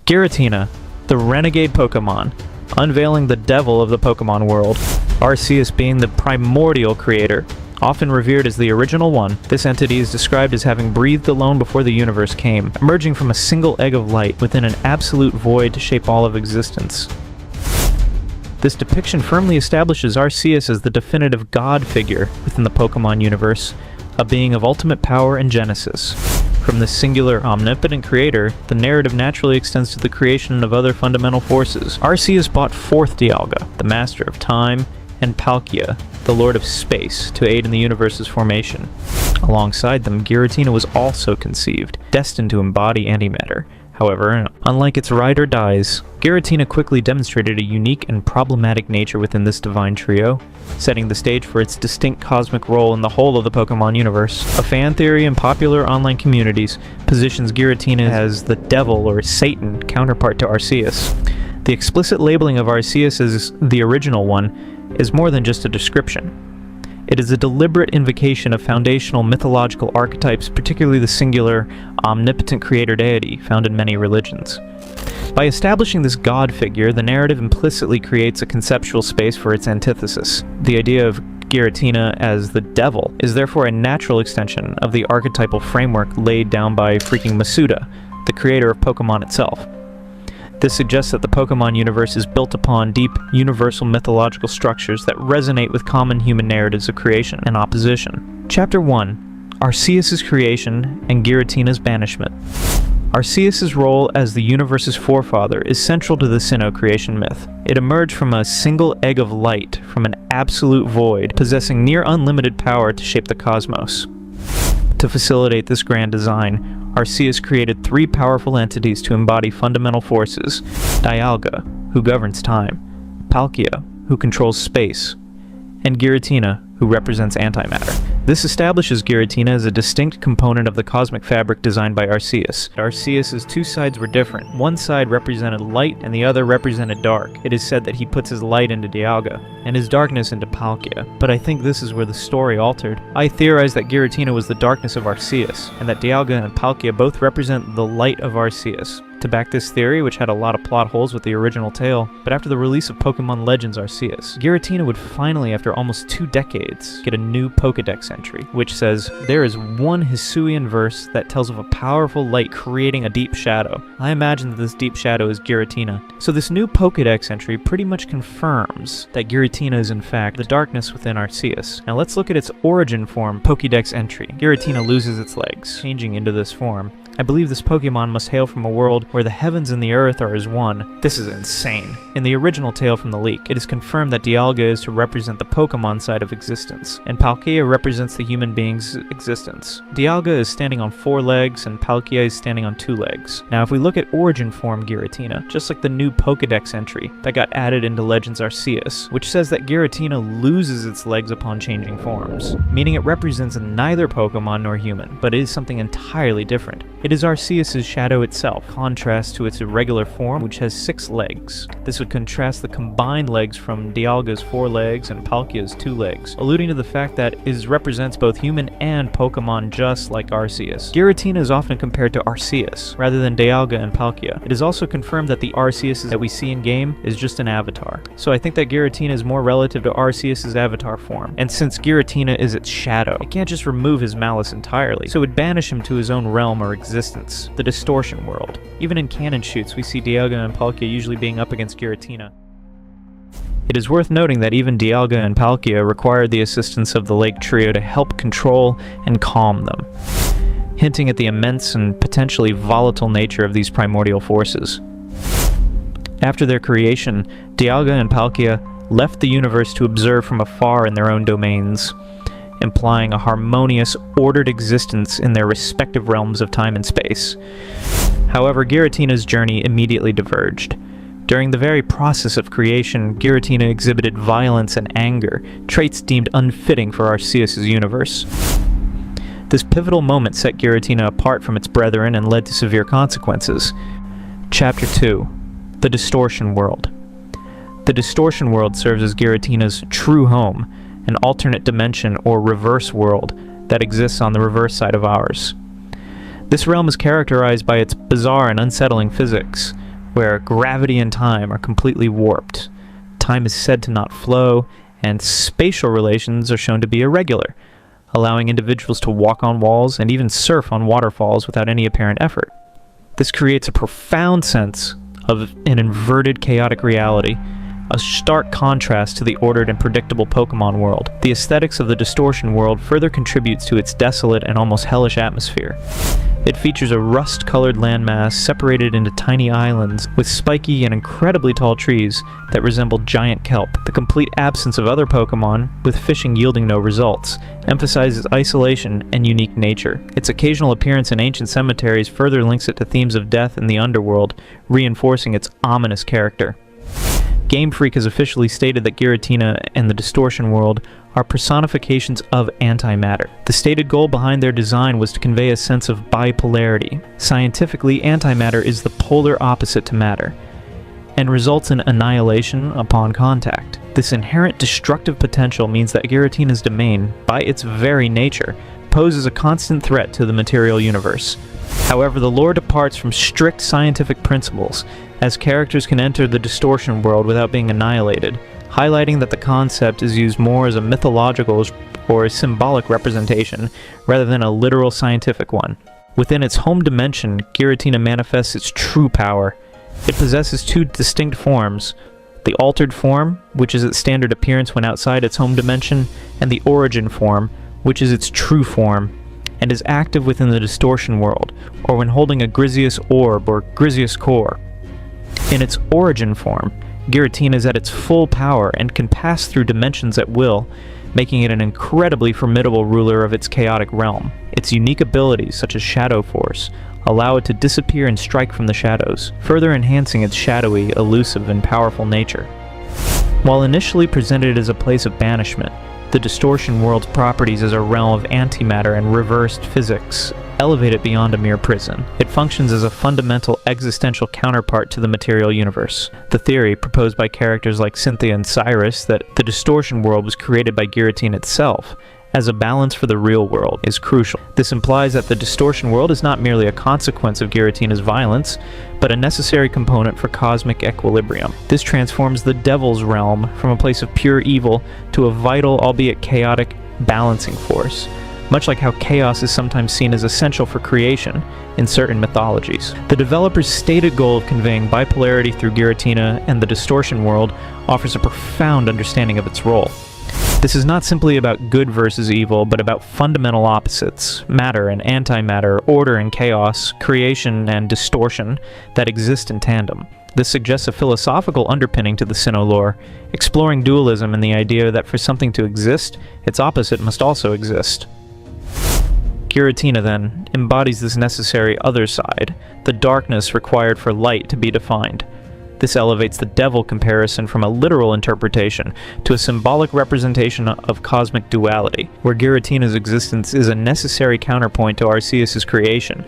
Giratina, the renegade Pokémon, unveiling the devil of the Pokémon world. Arceus being the primordial creator. Often revered as the original one, this entity is described as having breathed alone before the universe came, emerging from a single egg of light within an absolute void to shape all of existence. This depiction firmly establishes Arceus as the definitive god figure within the Pokémon universe, a being of ultimate power and genesis. From this singular, omnipotent creator, the narrative naturally extends to the creation of other fundamental forces. Arceus brought forth Dialga, the master of time, and Palkia, the lord of space, to aid in the universe's formation. Alongside them, Giratina was also conceived, destined to embody antimatter. However, unlike its ride or dies, Giratina quickly demonstrated a unique and problematic nature within this divine trio, setting the stage for its distinct cosmic role in the whole of the Pokémon universe. A fan theory in popular online communities positions Giratina as the devil or Satan counterpart to Arceus. The explicit labeling of Arceus as the original one is more than just a description. It is a deliberate invocation of foundational mythological archetypes, particularly the singular, omnipotent creator deity found in many religions. By establishing this god figure, the narrative implicitly creates a conceptual space for its antithesis. The idea of Giratina as the devil is therefore a natural extension of the archetypal framework laid down by freaking Masuda, the creator of Pokémon itself. This suggests that the Pokémon universe is built upon deep, universal mythological structures that resonate with common human narratives of creation and opposition. Chapter 1. Arceus' creation and Giratina's banishment. Arceus' role as the universe's forefather is central to the Sinnoh creation myth. It emerged from a single egg of light from an absolute void, possessing near unlimited power to shape the cosmos. To facilitate this grand design, Arceus created three powerful entities to embody fundamental forces: Dialga, who governs time, Palkia, who controls space, and Giratina, who represents antimatter. This establishes Giratina as a distinct component of the cosmic fabric designed by Arceus. Arceus' two sides were different. One side represented light and the other represented dark. It is said that he puts his light into Dialga and his darkness into Palkia, but I think this is where the story altered. I theorize that Giratina was the darkness of Arceus, and that Dialga and Palkia both represent the light of Arceus. To back this theory, which had a lot of plot holes with the original tale, but after the release of Pokémon Legends Arceus, Giratina would finally, after almost 2 decades, get a new Pokédex entry, which says, "There is one Hisuian verse that tells of a powerful light creating a deep shadow." I imagine that this deep shadow is Giratina. So this new Pokédex entry pretty much confirms that Giratina is in fact the darkness within Arceus. Now let's look at its origin form Pokédex entry. Giratina loses its legs, changing into this form. I believe this Pokemon must hail from a world where the heavens and the earth are as one. This is insane. In the original tale from the leak, it is confirmed that Dialga is to represent the Pokemon side of existence, and Palkia represents the human being's existence. Dialga is standing on 4 legs, and Palkia is standing on 2 legs. Now if we look at origin form Giratina, just like the new Pokédex entry that got added into Legends Arceus, which says that Giratina loses its legs upon changing forms, meaning it represents neither Pokemon nor human, but it is something entirely different. It is Arceus' shadow itself, contrast to its irregular form, which has 6 legs. This would contrast the combined legs from Dialga's 4 legs and Palkia's 2 legs, alluding to the fact that it represents both human and Pokemon just like Arceus. Giratina is often compared to Arceus, rather than Dialga and Palkia. It is also confirmed that the Arceus that we see in-game is just an avatar. So I think that Giratina is more relative to Arceus' avatar form, and since Giratina is its shadow, it can't just remove his malice entirely, so it would banish him to his own realm or existence, the distortion world. Even in canon shoots, we see Dialga and Palkia usually being up against Giratina. It is worth noting that even Dialga and Palkia required the assistance of the Lake Trio to help control and calm them, hinting at the immense and potentially volatile nature of these primordial forces. After their creation, Dialga and Palkia left the universe to observe from afar in their own domains, implying a harmonious, ordered existence in their respective realms of time and space. However, Giratina's journey immediately diverged. During the very process of creation, Giratina exhibited violence and anger, traits deemed unfitting for Arceus' universe. This pivotal moment set Giratina apart from its brethren and led to severe consequences. Chapter 2. The Distortion World. The Distortion World serves as Giratina's true home, an alternate dimension or reverse world that exists on the reverse side of ours. This realm is characterized by its bizarre and unsettling physics, where gravity and time are completely warped. Time is said to not flow, and spatial relations are shown to be irregular, allowing individuals to walk on walls and even surf on waterfalls without any apparent effort. This creates a profound sense of an inverted chaotic reality, a stark contrast to the ordered and predictable Pokémon world. The aesthetics of the Distortion world further contributes to its desolate and almost hellish atmosphere. It features a rust-colored landmass separated into tiny islands with spiky and incredibly tall trees that resemble giant kelp. The complete absence of other Pokémon, with fishing yielding no results, emphasizes isolation and unique nature. Its occasional appearance in ancient cemeteries further links it to themes of death in the underworld, reinforcing its ominous character. Game Freak has officially stated that Giratina and the Distortion world are personifications of antimatter. The stated goal behind their design was to convey a sense of bipolarity. Scientifically, antimatter is the polar opposite to matter, and results in annihilation upon contact. This inherent destructive potential means that Giratina's domain, by its very nature, poses a constant threat to the material universe. However, the lore departs from strict scientific principles, as characters can enter the Distortion world without being annihilated, highlighting that the concept is used more as a mythological or a symbolic representation rather than a literal scientific one. Within its home dimension, Giratina manifests its true power. It possesses two distinct forms: the altered form, which is its standard appearance when outside its home dimension, and the origin form, which is its true form, and is active within the Distortion world, or when holding a Griseous orb or Griseous core. In its origin form, Giratina is at its full power and can pass through dimensions at will, making it an incredibly formidable ruler of its chaotic realm. Its unique abilities, such as Shadow Force, allow it to disappear and strike from the shadows, further enhancing its shadowy, elusive, and powerful nature. While initially presented as a place of banishment, the Distortion world's properties as a realm of antimatter and reversed physics elevate it beyond a mere prison. It functions as a fundamental existential counterpart to the material universe. The theory, proposed by characters like Cynthia and Cyrus, that the Distortion world was created by Giratina itself, as a balance for the real world, is crucial. This implies that the Distortion world is not merely a consequence of Giratina's violence, but a necessary component for cosmic equilibrium. This transforms the Devil's realm from a place of pure evil to a vital, albeit chaotic, balancing force, much like how chaos is sometimes seen as essential for creation in certain mythologies. The developer's stated goal of conveying bipolarity through Giratina and the Distortion world offers a profound understanding of its role. This is not simply about good versus evil, but about fundamental opposites, matter and antimatter, order and chaos, creation and distortion, that exist in tandem. This suggests a philosophical underpinning to the Sinnoh lore, exploring dualism and the idea that for something to exist, its opposite must also exist. Giratina, then, embodies this necessary other side, the darkness required for light to be defined. This elevates the devil comparison from a literal interpretation to a symbolic representation of cosmic duality, where Giratina's existence is a necessary counterpoint to Arceus' creation.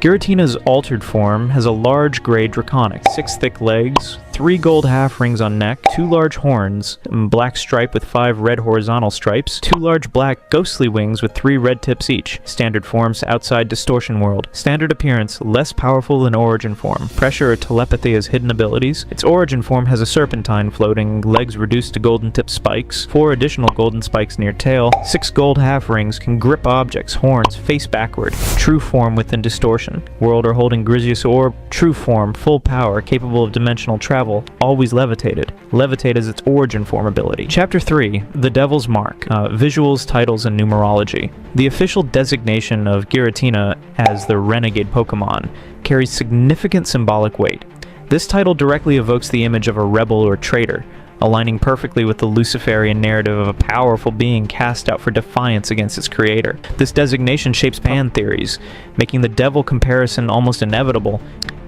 Giratina's altered form has a large gray draconic, 6 thick legs, 3 gold half rings on neck, 2 large horns, black stripe with 5 red horizontal stripes, 2 large black ghostly wings with 3 red tips each. Standard forms outside Distortion world. Standard appearance, less powerful than origin form. Pressure or telepathy as hidden abilities. Its origin form has a serpentine floating, legs reduced to golden tip spikes, 4 additional golden spikes near tail, 6 gold half rings, can grip objects, horns, face backward. True form within Distortion world or holding Griseous orb. True form, full power, capable of dimensional travel, always levitated. Levitate is its origin form ability. Chapter 3, The Devil's Mark, Visuals, Titles, and Numerology. The official designation of Giratina as the Renegade Pokémon carries significant symbolic weight. This title directly evokes the image of a rebel or traitor, aligning perfectly with the Luciferian narrative of a powerful being cast out for defiance against its creator. This designation shapes pan theories, making the devil comparison almost inevitable.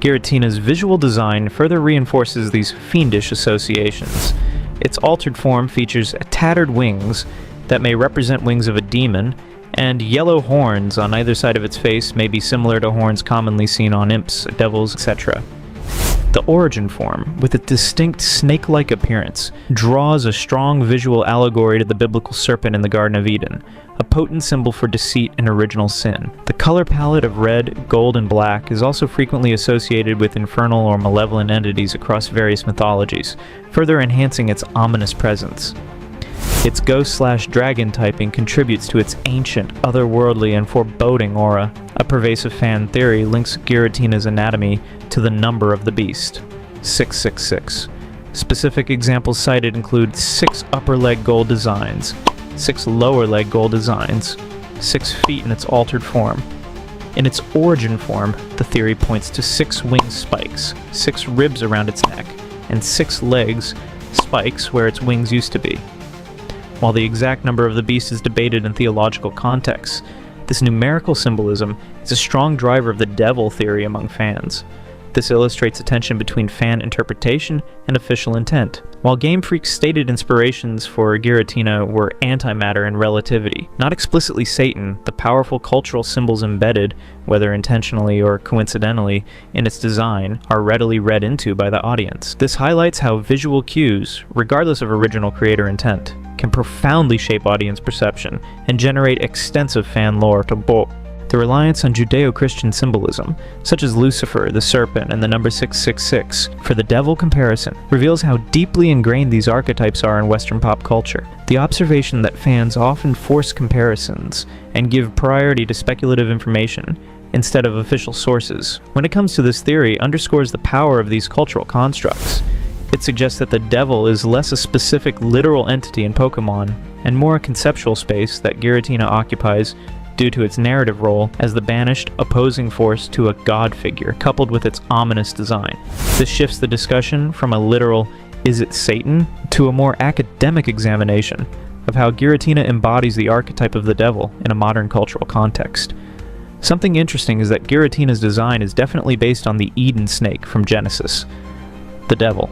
Giratina's visual design further reinforces these fiendish associations. Its altered form features tattered wings that may represent wings of a demon, and yellow horns on either side of its face may be similar to horns commonly seen on imps, devils, etc. The origin form, with a distinct snake-like appearance, draws a strong visual allegory to the biblical serpent in the Garden of Eden, a potent symbol for deceit and original sin. The color palette of red, gold, and black is also frequently associated with infernal or malevolent entities across various mythologies, further enhancing its ominous presence. Its ghost/dragon typing contributes to its ancient, otherworldly, and foreboding aura. A pervasive fan theory links Giratina's anatomy to the number of the beast, 666. Specific examples cited include 6 upper leg gold designs, 6 lower leg gold designs, 6 feet in its altered form. In its origin form, the theory points to 6 wing spikes, 6 ribs around its neck, and 6 legs, spikes where its wings used to be. While the exact number of the beast is debated in theological contexts, this numerical symbolism is a strong driver of the devil theory among fans. This illustrates a tension between fan interpretation and official intent. While Game Freak's stated inspirations for Giratina were antimatter and relativity, not explicitly Satan, the powerful cultural symbols embedded, whether intentionally or coincidentally, in its design are readily read into by the audience. This highlights how visual cues, regardless of original creator intent, can profoundly shape audience perception and generate extensive fan lore to boot. The reliance on Judeo-Christian symbolism, such as Lucifer, the serpent, and the number 666, for the devil comparison, reveals how deeply ingrained these archetypes are in Western pop culture. The observation that fans often force comparisons and give priority to speculative information instead of official sources, when it comes to this theory, underscores the power of these cultural constructs. It suggests that the devil is less a specific literal entity in Pokémon, and more a conceptual space that Giratina occupies due to its narrative role as the banished opposing force to a god figure, coupled with its ominous design. This shifts the discussion from a literal "is it Satan?" to a more academic examination of how Giratina embodies the archetype of the devil in a modern cultural context. Something interesting is that Giratina's design is definitely based on the Eden snake from Genesis, the devil.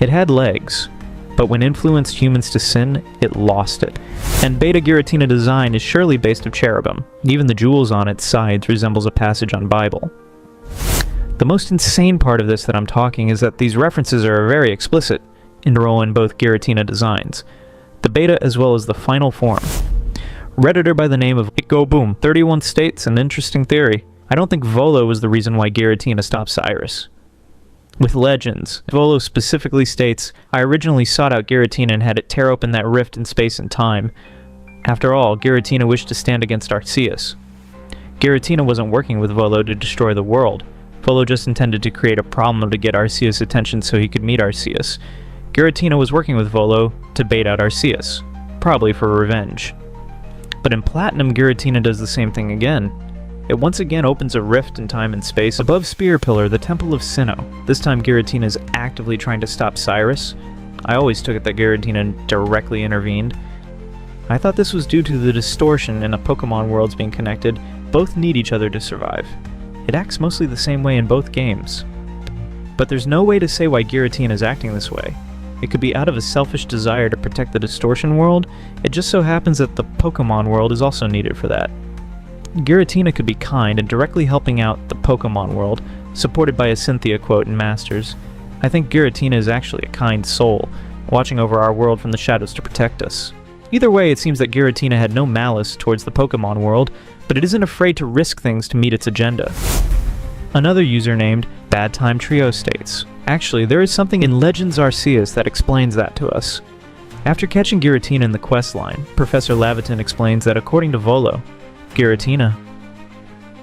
It had legs, but when influenced humans to sin, it lost it. And Beta Giratina design is surely based of cherubim. Even the jewels on its sides resembles a passage on Bible. The most insane part of this that I'm talking is that these references are very explicit in both Giratina designs, the beta as well as the final form. Redditor by the name of Boom 31 states an interesting theory. I don't think Volo was the reason why Giratina stopped Cyrus. With Legends, Volo specifically states, "I originally sought out Giratina and had it tear open that rift in space and time. After all, Giratina wished to stand against Arceus." Giratina wasn't working with Volo to destroy the world. Volo just intended to create a problem to get Arceus' attention so he could meet Arceus. Giratina was working with Volo to bait out Arceus, probably for revenge. But in Platinum, Giratina does the same thing again. It once again opens a rift in time and space above Spear Pillar, the Temple of Sinnoh. This time Giratina is actively trying to stop Cyrus. I always took it that Giratina directly intervened. I thought this was due to the distortion in the Pokemon worlds being connected. Both need each other to survive. It acts mostly the same way in both games. But there's no way to say why Giratina is acting this way. It could be out of a selfish desire to protect the distortion world. It just so happens that the Pokemon world is also needed for that. Giratina could be kind and directly helping out the Pokemon world, supported by a Cynthia quote in Masters. I think Giratina is actually a kind soul, watching over our world from the shadows to protect us. Either way, it seems that Giratina had no malice towards the Pokemon world, but it isn't afraid to risk things to meet its agenda. Another user named Bad Time Trio states, "Actually, there is something in Legends Arceus that explains that to us." After catching Giratina in the quest line, Professor Laviton explains that according to Volo, Giratina,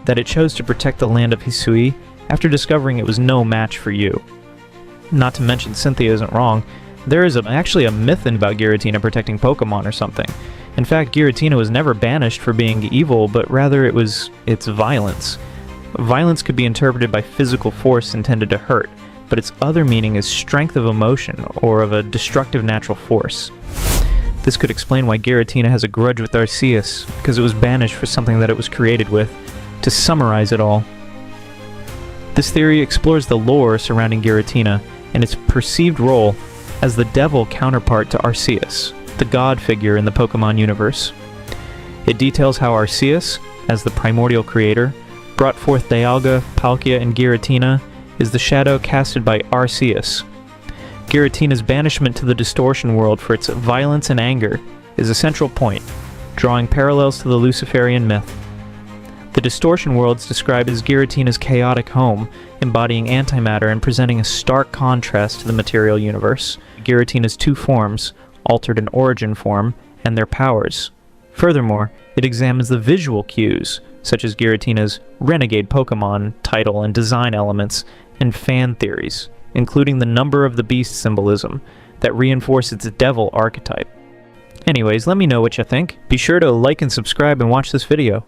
that it chose to protect the land of Hisui after discovering it was no match for you. Not to mention, Cynthia isn't wrong. There is actually a myth about Giratina protecting Pokemon or something. In fact, Giratina was never banished for being evil, but rather it was its violence. Violence could be interpreted by physical force intended to hurt, but its other meaning is strength of emotion or of a destructive natural force. This could explain why Giratina has a grudge with Arceus, because it was banished for something that it was created with. To summarize it all, this theory explores the lore surrounding Giratina and its perceived role as the devil counterpart to Arceus, the god figure in the Pokemon universe. It details how Arceus, as the primordial creator, brought forth Dialga, Palkia, and Giratina, is the shadow casted by Arceus. Giratina's banishment to the distortion world for its violence and anger is a central point. drawing parallels to the Luciferian myth. The distortion worlds described as Giratina's chaotic home, embodying antimatter and presenting a stark contrast to the material universe. Giratina's two forms, altered and origin form, and their powers. Furthermore, it examines the visual cues, such as Giratina's renegade Pokémon title and design elements, and fan theories, including the number of the beast symbolism, that reinforce its devil archetype. Anyways, let me know what you think. Be sure to like and subscribe and watch this video.